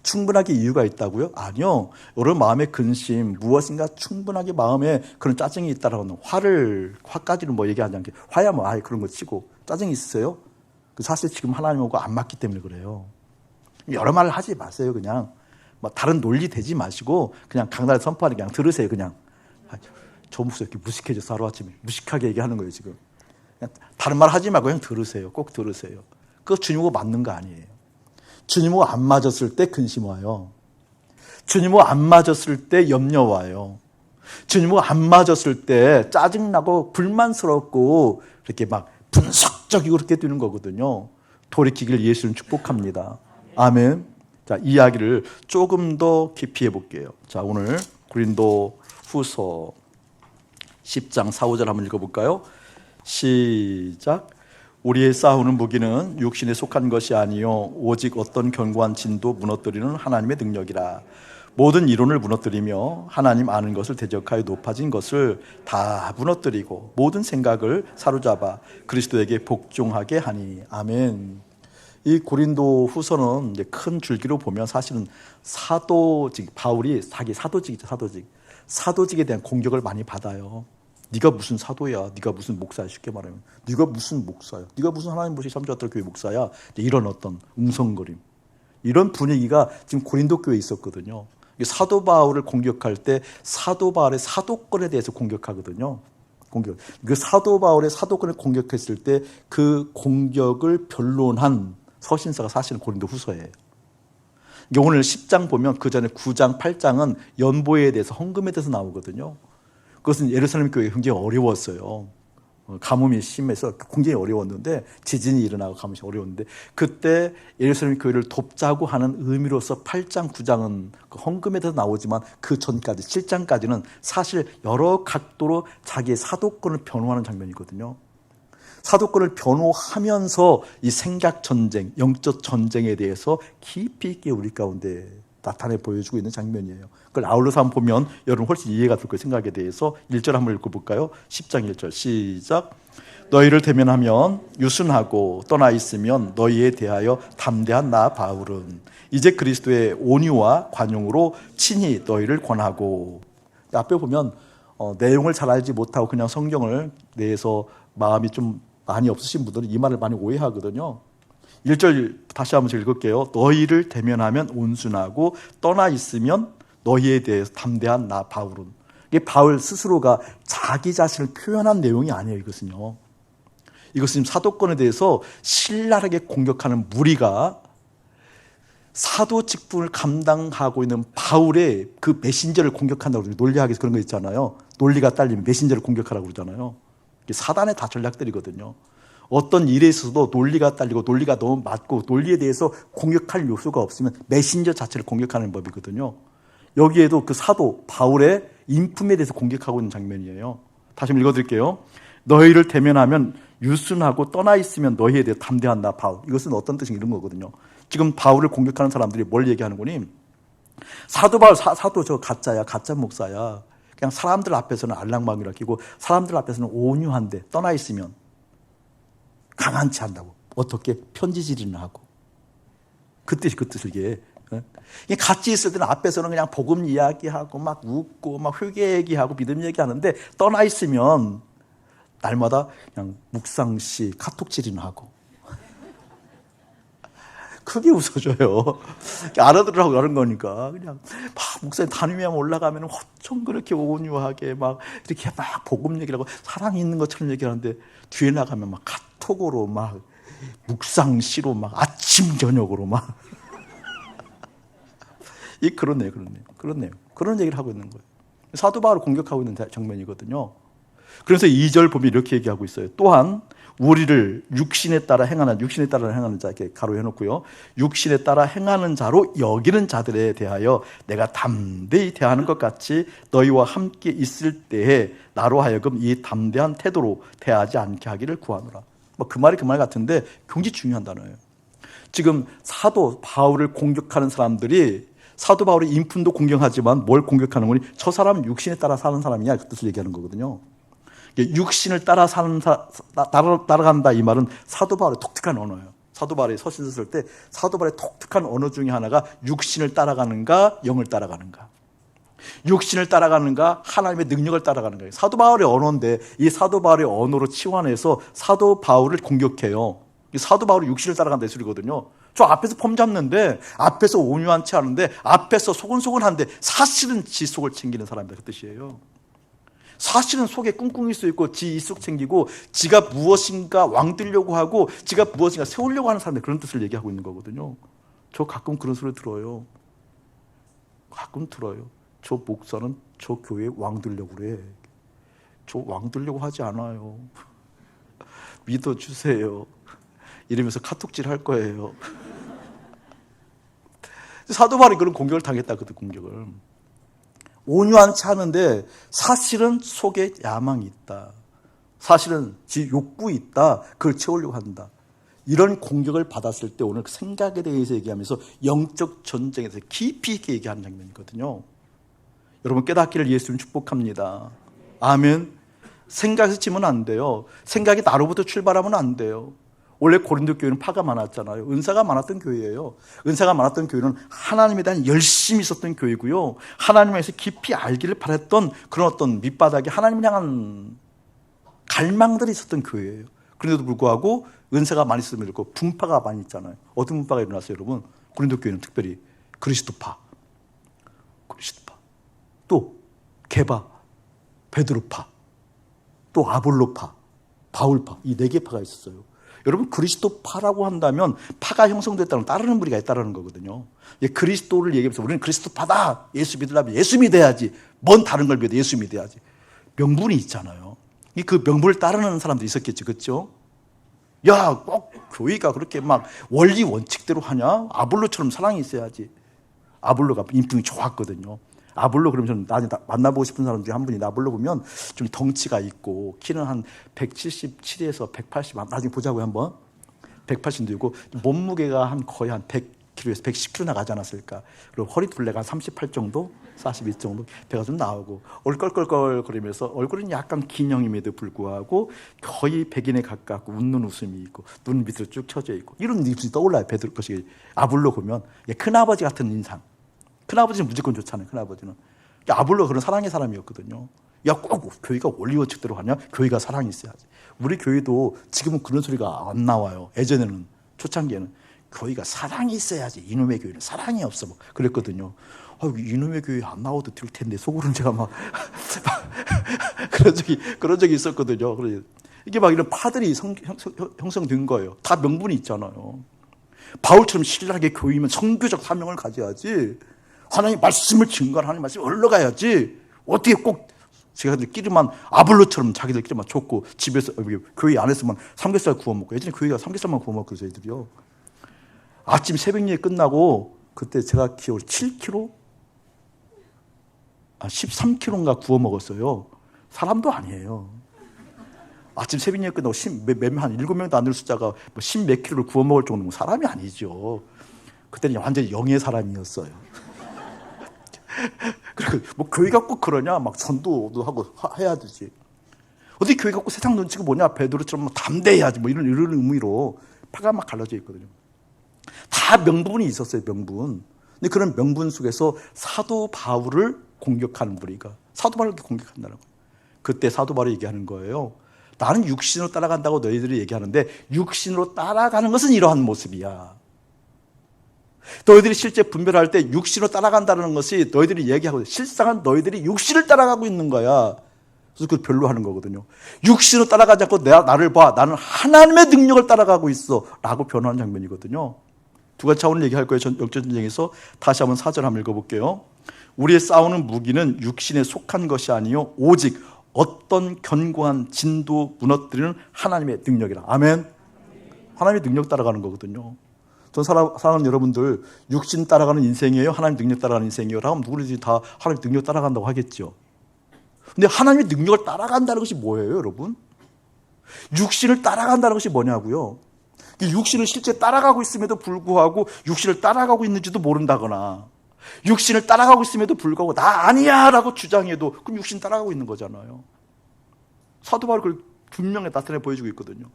충분하게 이유가 있다고요? 아니요. 여러분 마음의 근심, 무엇인가 충분하게 마음에 그런 짜증이 있다라고는 화까지는 뭐 얘기하지 않게, 화야 뭐 아예 그런 거 치고 짜증이 있으세요? 사실 지금 하나님하고 안 맞기 때문에 그래요. 여러 말을 하지 마세요. 그냥 뭐 다른 논리 대지 마시고 그냥 강단에 선포하는 게 그냥 들으세요. 그냥. 저 목소리 이렇게 무식해져서 하루아침에 무식하게 얘기하는 거예요 지금. 그냥 다른 말 하지 말고 그냥 들으세요. 꼭 들으세요. 그거 주님하고 맞는 거 아니에요. 주님하고 안 맞았을 때 근심 와요. 주님하고 안 맞았을 때 염려 와요. 주님하고 안 맞았을 때 짜증나고 불만스럽고 이렇게 막 분석적이고 그렇게 되는 거거든요. 돌이키길 예수는 축복합니다. 아멘. 자, 이야기를 조금 더 깊이 해볼게요. 자, 오늘 고린도 후서 10장 4, 5절 한번 읽어볼까요? 시작. 우리의 싸우는 무기는 육신에 속한 것이 아니요 오직 어떤 견고한 진도 무너뜨리는 하나님의 능력이라. 모든 이론을 무너뜨리며 하나님 아는 것을 대적하여 높아진 것을 다 무너뜨리고 모든 생각을 사로잡아 그리스도에게 복종하게 하니. 아멘. 이 고린도 후서는 이제 큰 줄기로 보면 사실은 사도직, 바울이 자기 사도직이죠. 사도직에 대한 공격을 많이 받아요. 네가 무슨 사도야? 네가 무슨 목사야? 쉽게 말하면 네가 무슨 목사야? 네가 무슨 하나님 보시 삼주하도록 교회 목사야? 이런 어떤 웅성거림, 이런 분위기가 지금 고린도 교회에 있었거든요. 사도 바울을 공격할 때 사도 바울의 사도권에 대해서 공격하거든요. 그 사도 바울의 사도권을 공격했을 때 그 공격을 변론한 서신서가 사실은 고린도 후서예요. 오늘 10장 보면 그 전에 9장, 8장은 연보에 대해서 헌금에 대해서 나오거든요. 그것은 예루살렘 교회가 굉장히 어려웠어요. 가뭄이 심해서 굉장히 어려웠는데, 지진이 일어나고 가뭄이 어려웠는데, 그때 예루살렘 교회를 돕자고 하는 의미로서 8장, 9장은 그 헌금에 대해서 나오지만 그 전까지 7장까지는 사실 여러 각도로 자기의 사도권을 변호하는 장면이거든요. 사도권을 변호하면서 이 생각 전쟁, 영적 전쟁에 대해서 깊이 있게 우리 가운데 나타내 보여주고 있는 장면이에요. 그걸 아울러서 한번 보면 여러분 훨씬 이해가 될 거예요. 생각에 대해서 1절 한번 읽어볼까요? 10장 1절 시작. 너희를 대면하면 유순하고 떠나 있으면 너희에 대하여 담대한 나 바울은 이제 그리스도의 온유와 관용으로 친히 너희를 권하고. 앞에 보면 내용을 잘 알지 못하고 그냥 성경을 내에서 마음이 좀 많이 없으신 분들은 이 말을 많이 오해하거든요. 1절 다시 한번 읽을게요. 너희를 대면하면 온순하고 떠나 있으면 너희에 대해서 담대한 나 바울은. 이게 바울 스스로가 자기 자신을 표현한 내용이 아니에요. 이것은 사도권에 대해서 신랄하게 공격하는 무리가 사도 직분을 감당하고 있는 바울의 그 메신저를 공격한다고 그러죠. 논리학에서 그런 거 있잖아요. 논리가 딸리면 메신저를 공격하라고 그러잖아요. 사단의 다 전략들이거든요. 어떤 일에 있어서도 논리가 딸리고 논리가 너무 맞고 논리에 대해서 공격할 요소가 없으면 메신저 자체를 공격하는 법이거든요. 여기에도 그 사도 바울의 인품에 대해서 공격하고 있는 장면이에요. 다시 한번 읽어드릴게요. 너희를 대면하면 유순하고 떠나 있으면 너희에 대해 담대한 나 바울. 이것은 어떤 뜻인가 이런 거거든요. 지금 바울을 공격하는 사람들이 뭘 얘기하는 거니? 사도 바울, 사도 저 가짜야, 가짜 목사야. 그냥 사람들 앞에서는 알랑방이라 끼고 사람들 앞에서는 온유한데 떠나 있으면 강한 체 한다고. 어떻게? 편지질이나 하고. 그 뜻을 이게. 같이 있을 때는 앞에서는 그냥 복음 이야기하고 막 웃고 막 회개 얘기하고 믿음 얘기하는데 떠나 있으면 날마다 그냥 묵상시 카톡질이나 하고. 크게 웃어줘요. 알아들으라고 그런 거니까. 그냥 막 목사님 담임에 올라가면 어쩜 그렇게 온유하게 막 이렇게 막 복음 얘기를 하고 사랑이 있는 것처럼 얘기하는데 뒤에 나가면 막 카톡으로 막 묵상시로 막 아침 저녁으로 막 그렇네요. 그런 얘기를 하고 있는 거예요. 사도 바울을 공격하고 있는 장면이거든요. 그래서 2절 보면 이렇게 얘기하고 있어요. 또한 우리를 육신에 따라 행하는 자 이렇게 가로해 놓고요. 육신에 따라 행하는 자로 여기는 자들에 대하여 내가 담대히 대하는 것 같이 너희와 함께 있을 때에 나로 하여금 이 담대한 태도로 대하지 않게 하기를 구하노라. 그 말이 그 말 같은데 굉장히 중요한 단어예요. 지금 사도 바울을 공격하는 사람들이 사도 바울의 인품도 공격하지만 뭘 공격하는 거니? 저 사람은 육신에 따라 사는 사람이냐 그 뜻을 얘기하는 거거든요. 육신을 따라간다 이 말은 사도 바울의 독특한 언어예요. 사도 바울의 서신서 쓸 때 사도 바울의 독특한 언어 중에 하나가 육신을 따라가는가 영을 따라가는가. 육신을 따라가는가 하나님의 능력을 따라가는 거예요. 사도 바울의 언어인데 이 사도 바울의 언어로 치환해서 사도 바울을 공격해요. 사도 바울이 육신을 따라간다 이 소리거든요. 저 앞에서 폼 잡는데, 앞에서 온유한 채 하는데, 앞에서 소곤소곤한데 사실은 지 속을 챙기는 사람이다 그 뜻이에요. 사실은 속에 꿍꿍이 써 있고 지 이속 챙기고 지가 무엇인가 왕되려고 하고 지가 무엇인가 세우려고 하는 사람들, 그런 뜻을 얘기하고 있는 거거든요. 저 가끔 그런 소리 들어요. 가끔 들어요. 저 목사는 저 교회에 왕되려고 그래. 저 왕되려고 하지 않아요. 믿어주세요. 이러면서 카톡질 할 거예요. 사도 바울이 그런 공격을 당했다, 그 공격을. 온유한 채 하는데 사실은 속에 야망이 있다. 사실은 지 욕구 있다. 그걸 채우려고 한다. 이런 공격을 받았을 때 오늘 생각에 대해서 얘기하면서 영적 전쟁에 대해서 깊이 있게 얘기하는 장면이거든요. 여러분 깨닫기를 예수님 축복합니다. 아멘. 생각에서 치면 안 돼요. 생각이 나로부터 출발하면 안 돼요. 원래 고린도 교회는 파가 많았잖아요. 은사가 많았던 교회예요. 은사가 많았던 교회는 하나님에 대한 열심이 있었던 교회고요. 하나님에서 깊이 알기를 바랬던 그런 어떤 밑바닥에 하나님을 향한 갈망들이 있었던 교회예요. 그런데도 불구하고 은사가 많이 있음에도 불구하고 분파가 많이 있잖아요. 어떤 분파가 일어났어요, 여러분? 고린도 교회는 특별히 그리스도파, 또 게바, 베드로파, 또 아볼로파, 바울파, 이 4개 파가 있었어요. 여러분 그리스도파라고 한다면 파가 형성됐다는 따르는 무리가 있다는 거거든요. 그리스도를 얘기하면서 우리는 그리스도파다. 예수 믿으려면 예수 믿어야지. 뭔 다른 걸 믿어 예수 믿어야지. 명분이 있잖아요. 그 명분을 따르는 사람도 있었겠지, 그렇죠? 야, 꼭 교회가 그렇게 막 원리 원칙대로 하냐? 아볼로처럼 사랑이 있어야지. 아볼로가 인품이 좋았거든요. 아볼로 그러면 저는 나중에 만나보고 싶은 사람 중에 한 분이 아볼로 보면 좀 덩치가 있고 키는 한 177에서 180, 나중에 보자고요 한번. 180도 있고 몸무게가 한 거의 한 100kg에서 110kg 나가지 않았을까. 그리고 허리 둘레가 한 38 정도, 42 정도, 배가 좀 나오고 얼껄껄껄 거리면서 얼굴은 약간 긴 형임에도 불구하고 거의 백인에 가깝고 웃는 웃음이 있고 눈 밑으로 쭉 쳐져 있고 이런 입술이 떠올라요. 베드로 것이 아볼로 보면 큰아버지 같은 인상. 큰아버지는 무조건 좋잖아요. 큰아버지는. 아볼로 그런 사랑의 사람이었거든요. 야, 꼭 교회가 원리 원칙대로 하냐? 교회가 사랑이 있어야지. 우리 교회도 지금은 그런 소리가 안 나와요. 예전에는, 초창기에는 교회가 사랑이 있어야지. 이놈의 교회는 사랑이 없어. 뭐 그랬거든요. 이놈의 교회 안 나와도 될 텐데 속으로는 제가 막 그런 적이 있었거든요. 이게 막 이런 파들이 형성된 거예요. 다 명분이 있잖아요. 바울처럼 신랄하게 교회이면 선교적 사명을 가져야지. 하나님 말씀을 증거하는 하나님 말씀을 올라가야지. 어떻게 꼭 제가들끼리만 아볼로처럼 자기들끼리만 줬고 집에서 교회 안에서만 삼겹살 구워 먹고. 예전에 교회가 삼겹살만 구워 먹고 그래서 애들이요. 아침 새벽 예배 끝나고 그때 제가 기억으로 7kg? 13kg인가 구워 먹었어요. 사람도 아니에요. 아침 새벽 예배 끝나고 한 7명도 안 되는 숫자가 10몇 킬로를 구워 먹을 정도면 사람이 아니죠. 그때는 완전히 영의 사람이었어요. 그리고 뭐 교회가 꼭 그러냐? 막 전도도 하고 해야 되지. 어디 교회가 꼭 세상 눈치가 뭐냐? 베드로처럼 뭐 담대해야지. 뭐 이런 의미로 파가 막 갈라져 있거든요. 다 명분이 있었어요, 명분. 근데 그런 명분 속에서 사도 바울을 공격하는 무리가 사도 바울을 공격한다는 거예요. 그때 사도 바울이 얘기하는 거예요. 나는 육신으로 따라간다고 너희들이 얘기하는데 육신으로 따라가는 것은 이러한 모습이야. 너희들이 실제 분별할 때 육신으로 따라간다는 것이 너희들이 얘기하고 실상은 너희들이 육신을 따라가고 있는 거야. 그래서 그걸 별로 하는 거거든요. 육신으로 따라가지 않고 나를 봐. 나는 하나님의 능력을 따라가고 있어. 라고 변호하는 장면이거든요. 두 가지 차원을 얘기할 거예요. 역전전쟁에서. 다시 한번 4절 한번 읽어볼게요. 우리의 싸우는 무기는 육신에 속한 것이 아니요 오직 어떤 견고한 진도 무너뜨리는 하나님의 능력이라. 아멘. 하나님의 능력 따라가는 거거든요. 전 사랑하는 여러분들 육신 따라가는 인생이에요? 하나님 능력 따라가는 인생이에요? 라고 하면 누구든지 다 하나님 능력 따라간다고 하겠죠. 근데 하나님의 능력을 따라간다는 것이 뭐예요, 여러분? 육신을 따라간다는 것이 뭐냐고요? 육신을 실제 따라가고 있음에도 불구하고 육신을 따라가고 있는지도 모른다거나 육신을 따라가고 있음에도 불구하고 나 아니야 라고 주장해도 그럼 육신 따라가고 있는 거잖아요. 사도 바울이 그걸 분명히 나타내 보여주고 있거든요.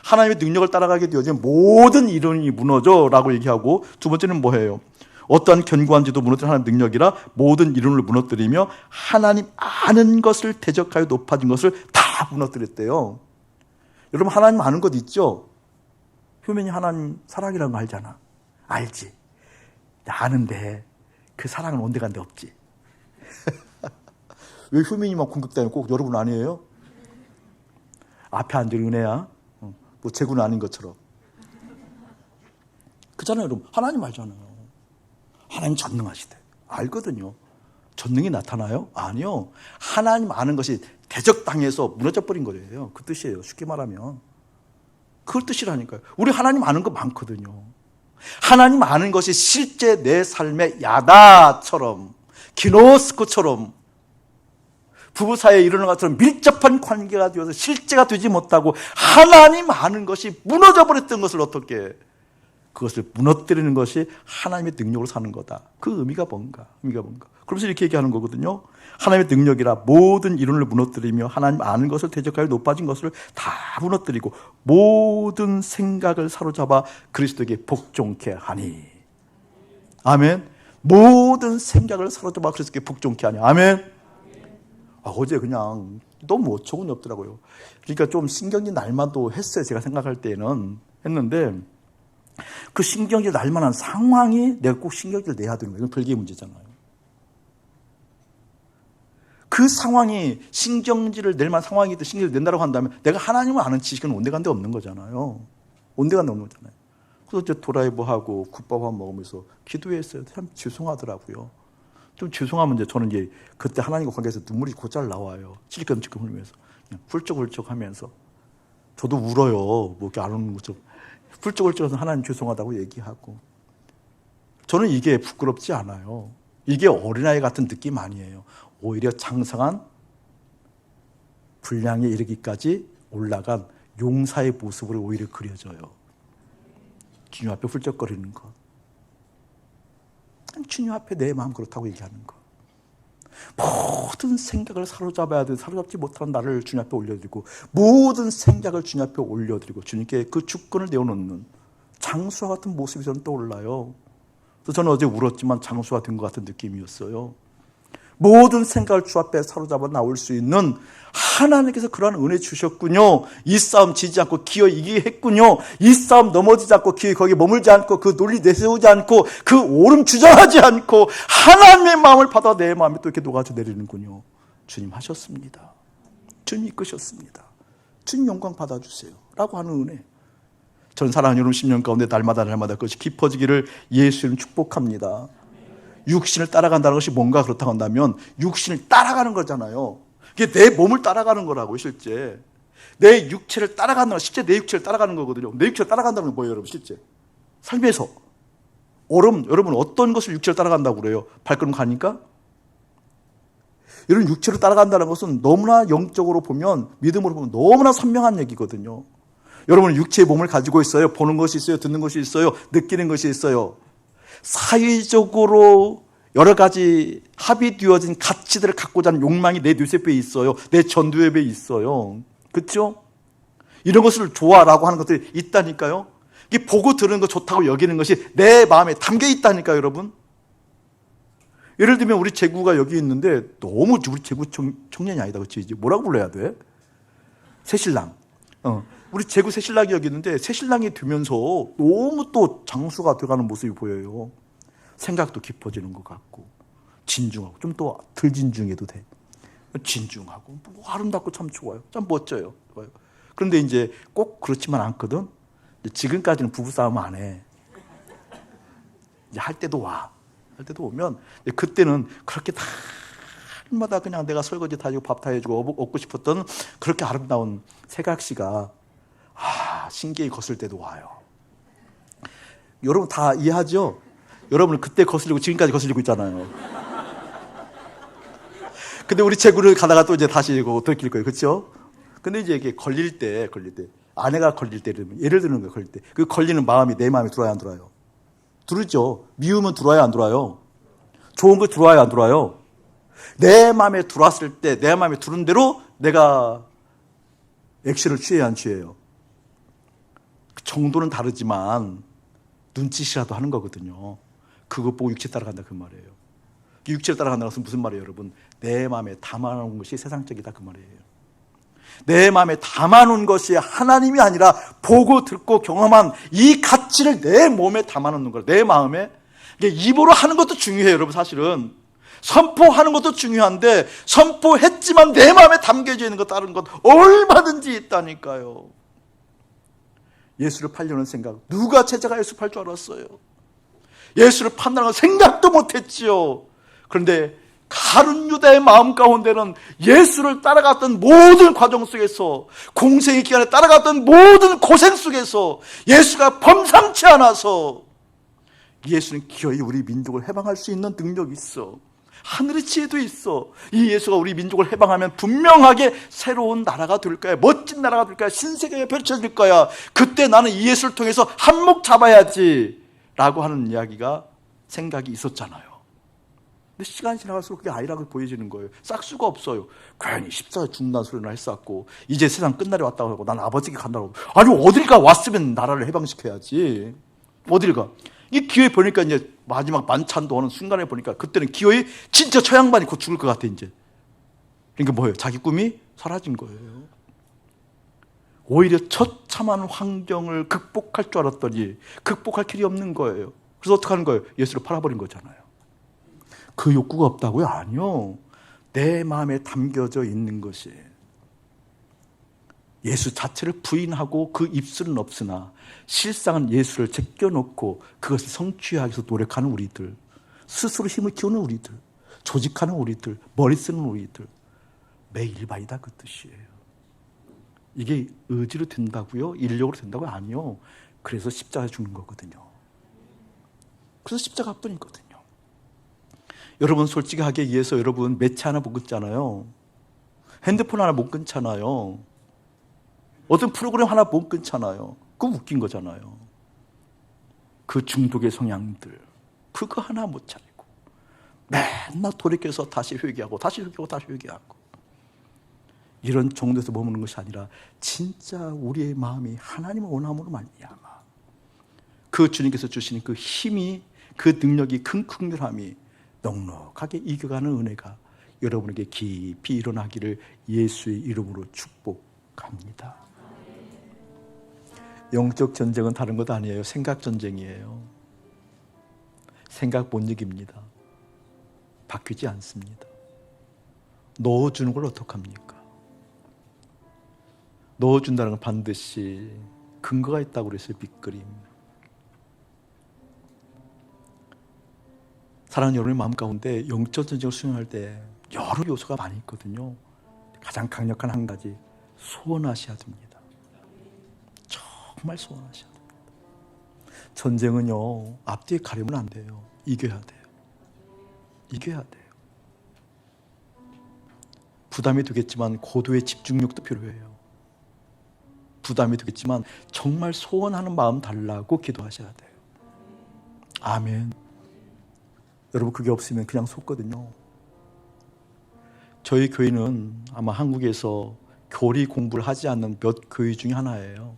하나님의 능력을 따라가게 되어지면 모든 이론이 무너져 라고 얘기하고 두 번째는 뭐예요? 어떠한 견고한지도 무너뜨리는 하나님의 능력이라 모든 이론을 무너뜨리며 하나님 아는 것을 대적하여 높아진 것을 다 무너뜨렸대요. 여러분 하나님 아는 것 있죠? 효면이 하나님 사랑이라는 거 알잖아. 알지. 아는데 그 사랑은 온데간데 없지. 왜 효면이만 공격당해? 꼭 여러분 아니에요? 앞에 앉은 은혜야. 뭐 재구는 아닌 것처럼. 그잖아요, 여러분. 하나님 알잖아요. 하나님 전능하시대. 알거든요. 전능이 나타나요? 아니요. 하나님 아는 것이 대적당해서 무너져 버린 거예요. 그 뜻이에요. 쉽게 말하면. 그걸 뜻이라니까요. 우리 하나님 아는 거 많거든요. 하나님 아는 것이 실제 내 삶의 야다처럼, 기노스코처럼, 부부 사이에 일어나는 것처럼 밀접한 관계가 되어서 실제가 되지 못하고 하나님 아는 것이 무너져 버렸던 것을 어떻게, 그것을 무너뜨리는 것이 하나님의 능력으로 사는 거다. 그 의미가 뭔가? 그러면서 이렇게 얘기하는 거거든요. 하나님의 능력이라 모든 이론을 무너뜨리며 하나님 아는 것을 대적하여 높아진 것을 다 무너뜨리고 모든 생각을 사로잡아 그리스도에게 복종케 하니. 아멘. 모든 생각을 사로잡아 그리스도에게 복종케 하니. 아멘. 어제 그냥 너무 어처구니 없더라고요. 그러니까 좀 신경질 날만도 했어요. 제가 생각할 때는 했는데 그 신경질 날만한 상황이 내가 꼭 신경질 내야 되는 거예요. 이건 별개의 문제잖아요. 그 상황이 신경질을 낼 만한 상황이든 신경질을 낸다고 한다면 내가 하나님을 아는 지식은 온데간데 없는 거잖아요. 온데간데 없는 거잖아요. 그래서 이제 드라이브하고 국밥 한 먹으면서 기도했어요. 참 죄송하더라고요. 좀 죄송하면 이제 저는 이제 그때 하나님과 관계에서 눈물이 곧잘 나와요. 찔끔찔끔 흘리면서 그냥 훌쩍훌쩍 하면서 저도 울어요. 뭐 이렇게 안 우는 것처럼 훌쩍훌쩍해서 하나님 죄송하다고 얘기하고. 저는 이게 부끄럽지 않아요. 이게 어린아이 같은 느낌 아니에요. 오히려 장성한 분량에 이르기까지 올라간 용사의 모습으로 오히려 그려져요. 주님 앞에 훌쩍거리는 것. 주님 앞에 내 마음 그렇다고 얘기하는 것. 모든 생각을 사로잡아야 돼. 사로잡지 못한 나를 주님 앞에 올려드리고 모든 생각을 주님 앞에 올려드리고 주님께 그 주권을 내어놓는 장수와 같은 모습이 저는 떠올라요. 그래서 저는 어제 울었지만 장수가 된 것 같은 느낌이었어요. 모든 생각을 주 앞에 사로잡아 나올 수 있는 하나님께서 그러한 은혜 주셨군요. 이 싸움 지지 않고 기어 이기게 했군요. 이 싸움 넘어지지 않고 기어 거기에 머물지 않고 그 논리 내세우지 않고 그 오름 주장하지 않고 하나님의 마음을 받아 내 마음에 또 이렇게 녹아져 내리는군요. 주님 하셨습니다. 주님 이끄셨습니다. 주님 영광 받아주세요. 라고 하는 은혜. 전 사랑하는 여러분 10년 가운데 날마다 그것이 깊어지기를 예수님 축복합니다. 육신을 따라간다는 것이 뭔가 그렇다고 한다면 육신을 따라가는 거잖아요. 이게 내 몸을 따라가는 거라고요. 실제 내 육체를 따라가는 거, 실제 내 육체를 따라가는 거거든요. 내 육체를 따라간다는 건 뭐예요, 여러분? 실제 삶에서 여러분 어떤 것을 육체를 따라간다고 그래요? 발걸음 가니까? 이런 육체로 따라간다는 것은 너무나 영적으로 보면, 믿음으로 보면 너무나 선명한 얘기거든요. 여러분은 육체의 몸을 가지고 있어요. 보는 것이 있어요. 듣는 것이 있어요. 느끼는 것이 있어요. 사회적으로 여러 가지 합의되어진 가치들을 갖고자 하는 욕망이 내 뇌세포에 있어요. 내 전두엽에 있어요. 그렇죠? 이런 것을 좋아라고 하는 것들이 있다니까요. 이게 보고 들은 거 좋다고 여기는 것이 내 마음에 담겨 있다니까요, 여러분. 예를 들면 우리 제구가 여기 있는데 너무 우리 제구 청년이 아니다, 그렇지? 이제 뭐라고 불러야 돼? 새신랑. 우리 제구 새신랑이 여기 있는데 새신랑이 되면서 너무 또 장수가 돼가는 모습이 보여요. 생각도 깊어지는 것 같고 진중하고 좀 또 덜 진중해도 돼. 진중하고 뭐 아름답고 참 좋아요. 참 멋져요. 좋아요. 그런데 이제 꼭 그렇지만 않거든. 지금까지는 부부싸움 안 해. 이제 할 때도 와. 할 때도 오면 그때는 그렇게 다 날마다 그냥 내가 설거지 다 해주고 밥 다 해주고 얻고 싶었던 그렇게 아름다운 새각시가 신기히 거슬 때도 와요. 여러분 다 이해하죠? 여러분은 그때 거슬리고 지금까지 거슬리고 있잖아요. 근데 우리 제구를 가다가 또 이제 다시 들킬 거예요. 그렇죠? 근데 이제 이게 걸릴 때 아내가 걸릴 때 예를 드는 거예요. 걸릴 때 그 걸리는 마음이 내 마음에 들어와야 안 들어와요? 들어오죠. 미우면 들어와야 안 들어와요? 좋은 거 들어와야 안 들어와요? 내 마음에 들어왔을 때 내 마음에 들은 대로 내가 액션을 취해야 안 취해요? 그 정도는 다르지만 눈짓이라도 하는 거거든요. 그거 보고 육체 따라간다 그 말이에요. 육체를 따라간다는 것은 무슨 말이에요, 여러분? 내 마음에 담아놓은 것이 세상적이다 그 말이에요. 내 마음에 담아놓은 것이 하나님이 아니라 보고 듣고 경험한 이 가치를 내 몸에 담아놓는 거예요. 내 마음에. 이게 입으로 하는 것도 중요해요, 여러분. 사실은 선포하는 것도 중요한데 선포했지만 내 마음에 담겨져 있는 것 다른 것 얼마든지 있다니까요. 예수를 팔려는 생각, 누가 제자가 예수 팔 줄 알았어요? 예수를 판다는 건 생각도 못했지요. 그런데 가룟 유다의 마음 가운데는 예수를 따라갔던 모든 과정 속에서, 공생의 기간에 따라갔던 모든 고생 속에서 예수가 범상치 않아서 예수는 기어이 우리 민족을 해방할 수 있는 능력이 있어. 하늘의 지혜도 있어. 이 예수가 우리 민족을 해방하면 분명하게 새로운 나라가 될 거야. 멋진 나라가 될 거야. 신세계가 펼쳐질 거야. 그때 나는 이 예수를 통해서 한몫 잡아야지 라고 하는 이야기가, 생각이 있었잖아요. 근데 시간이 지나갈수록 그게 아니라고 보여지는 거예요. 싹수가 없어요. 괜히 십자가에 죽는다는 소리나 했었고, 이제 세상 끝날이 왔다고 하고 난 아버지께 간다고. 아니 어딜 가, 왔으면 나라를 해방시켜야지. 어딜 가. 이 기회 보니까 이제 마지막 만찬도 오는 순간에 보니까 그때는 기어이 진짜 저 양반이 곧 죽을 것 같아 이제. 그러니까 뭐예요? 자기 꿈이 사라진 거예요. 오히려 처참한 환경을 극복할 줄 알았더니 극복할 길이 없는 거예요. 그래서 어떻게 하는 거예요? 예수를 팔아버린 거잖아요. 그 욕구가 없다고요? 아니요. 내 마음에 담겨져 있는 것이 예수 자체를 부인하고 그 입술은 없으나 실상은 예수를 제껴놓고 그것을 성취하기 위해서 노력하는 우리들, 스스로 힘을 키우는 우리들, 조직하는 우리들, 머리 쓰는 우리들, 매일바이다 그 뜻이에요. 이게 의지로 된다고요? 인력으로 된다고요? 아니요. 그래서 십자가에 죽는 거거든요. 그래서 십자가뿐이거든요. 여러분 솔직하게 얘기해서 여러분 매체 하나 못 끊잖아요. 핸드폰 하나 못 끊잖아요. 어떤 프로그램 하나 못 끊잖아요. 그거 웃긴 거잖아요. 그 중독의 성향들 그거 하나 못 차리고 맨날 돌이켜서 다시 회개하고 다시 회개하고 다시 회개하고 이런 정도에서 머무는 것이 아니라 진짜 우리의 마음이 하나님을 원함으로 말미암아 그 주님께서 주시는 그 힘이, 그 능력이, 큰 긍휼함이 넉넉하게 이겨가는 은혜가 여러분에게 깊이 일어나기를 예수의 이름으로 축복합니다. 영적 전쟁은 다른 것 아니에요. 생각 전쟁이에요. 생각 못 이깁니다. 바뀌지 않습니다. 넣어주는 걸 어떡합니까? 넣어준다는 건 반드시 근거가 있다고 그랬어요. 빅그림. 사랑하는 여러분의 마음 가운데 영적 전쟁을 수행할 때 여러 요소가 많이 있거든요. 가장 강력한 한 가지, 소원하셔야 됩니다. 정말 소원하셔야 됩니다. 전쟁은요, 앞뒤에 가리면 안 돼요. 이겨야 돼요. 이겨야 돼요. 부담이 되겠지만 고도의 집중력도 필요해요. 부담이 되겠지만 정말 소원하는 마음 달라고 기도하셔야 돼요. 아멘. 여러분 그게 없으면 그냥 속거든요. 저희 교회는 아마 한국에서 교리 공부를 하지 않는 몇 교회 중에 하나예요.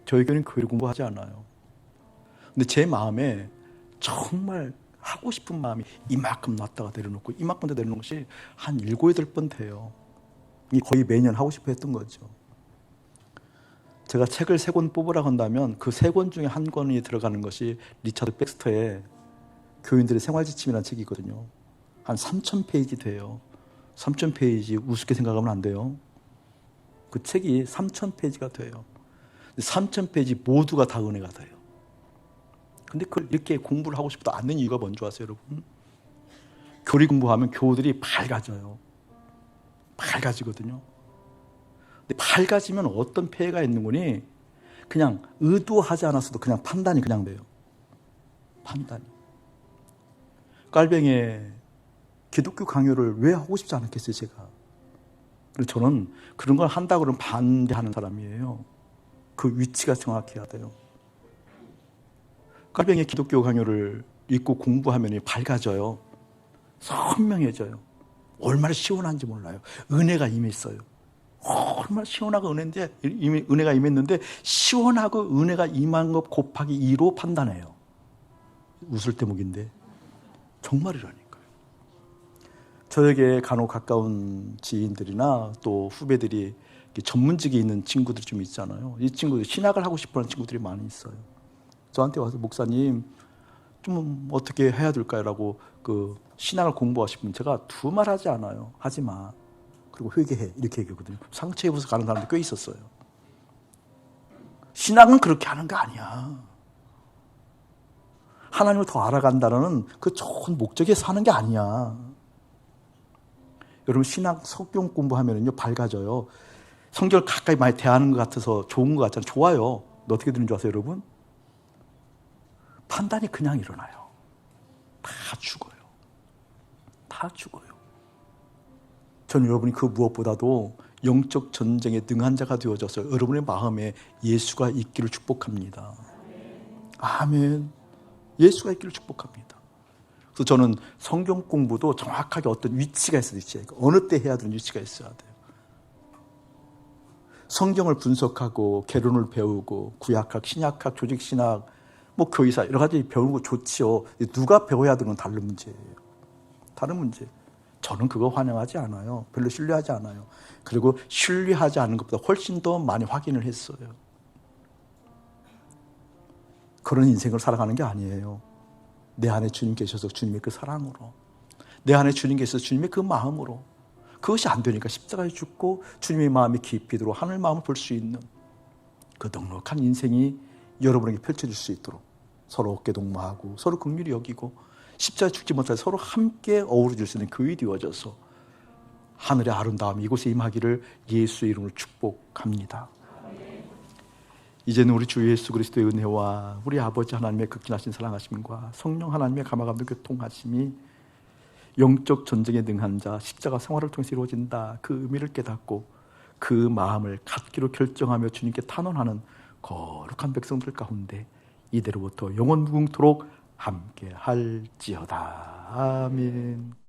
저희 교회는 교리 공부하지 않아요. 근데 제 마음에 정말 하고 싶은 마음이 이만큼 놨다가 내려놓고 이만큼 내려놓는 것이 한 7, 8번 돼요. 거의 매년 하고 싶어 했던 거죠. 제가 책을 3권 뽑으라고 한다면 그 3권 중에 한 권이 들어가는 것이 리차드 백스터의 교인들의 생활지침이라는 책이 있거든요. 한 3,000페이지 돼요. 3,000페이지 우습게 생각하면 안 돼요. 그 책이 3,000페이지가 돼요. 3,000페이지 모두가 다 은혜가 돼요. 근데 그걸 이렇게 공부를 하고 싶지도 않는 이유가 뭔지 아세요, 여러분? 교리 공부하면 교우들이 밝아져요. 밝아지거든요. 근데 밝아지면 어떤 폐해가 있는 거니? 그냥 의도하지 않았어도 그냥 판단이 그냥 돼요. 판단이. 깔뱅이의 기독교 강요를 왜 하고 싶지 않았겠어요, 제가. 그리고 저는 그런 걸 한다고 그러면 반대하는 사람이에요. 그 위치가 정확해야 돼요. 깔뱅이의 기독교 강요를 읽고 공부하면 밝아져요. 선명해져요. 얼마나 시원한지 몰라요. 은혜가 임했어요. 얼마나 시원하고 은혜가 임했는데 시원하고 은혜가 임한 것 곱하기 2로 판단해요. 웃을 대목인데 정말이라니까요. 저에게 간혹 가까운 지인들이나 또 후배들이 전문직에 있는 친구들이 좀 있잖아요. 이 친구들 신학을 하고 싶어하는 친구들이 많이 있어요. 저한테 와서 목사님 좀 어떻게 해야 될까요?라고 그 신학을 공부하시면 제가 두 말 하지 않아요. 하지 마. 그리고 회개해. 이렇게 얘기하거든요. 상처 입어서 가는 사람도 꽤 있었어요. 신학은 그렇게 하는 거 아니야. 하나님을 더 알아간다는 그 좋은 목적에서 하는 게 아니야. 여러분 신학 성경 공부하면요 밝아져요. 성경을 가까이 많이 대하는 것 같아서 좋은 것 같잖아요. 좋아요. 어떻게 되는 줄 아세요, 여러분? 판단이 그냥 일어나요. 다 죽어요. 다 죽어요. 저는 여러분이 그 무엇보다도 영적 전쟁에 능한 자가 되어져서 여러분의 마음에 예수가 있기를 축복합니다. 아멘. 예수가 있기를 축복합니다. 그래서 저는 성경 공부도 정확하게 어떤 위치가 있어야 돼요. 어느 때 해야 되는 위치가 있어야 돼요. 성경을 분석하고 개론을 배우고 구약학, 신약학, 조직신학, 뭐 교의사 여러 가지 배우는 거 좋지요. 누가 배워야 되는 건 다른 문제예요. 다른 문제. 저는 그거 환영하지 않아요. 별로 신뢰하지 않아요. 그리고 신뢰하지 않은 것보다 훨씬 더 많이 확인을 했어요. 그런 인생을 살아가는 게 아니에요. 내 안에 주님 계셔서 주님의 그 사랑으로, 내 안에 주님 계셔서 주님의 그 마음으로, 그것이 안 되니까 십자가에 죽고 주님의 마음이 깊이 들어 하늘 마음을 볼 수 있는 그 넉넉한 인생이 여러분에게 펼쳐질 수 있도록 서로 어깨 동무하고 서로 긍휼히 여기고 십자가에 죽지 못해 서로 함께 어우러질 수 있는 교회이 되어져서 하늘의 아름다움이 이곳에 임하기를 예수의 이름으로 축복합니다. 이제는 우리 주 예수 그리스도의 은혜와 우리 아버지 하나님의 극진하신 사랑하심과 성령 하나님의 감화감동 교통하심이 영적 전쟁에 능한 자 십자가 생활을 통해서 이루어진다. 그 의미를 깨닫고 그 마음을 갖기로 결정하며 주님께 탄원하는 거룩한 백성들 가운데 이대로부터 영원 무궁토록 함께 할지어다. 아멘.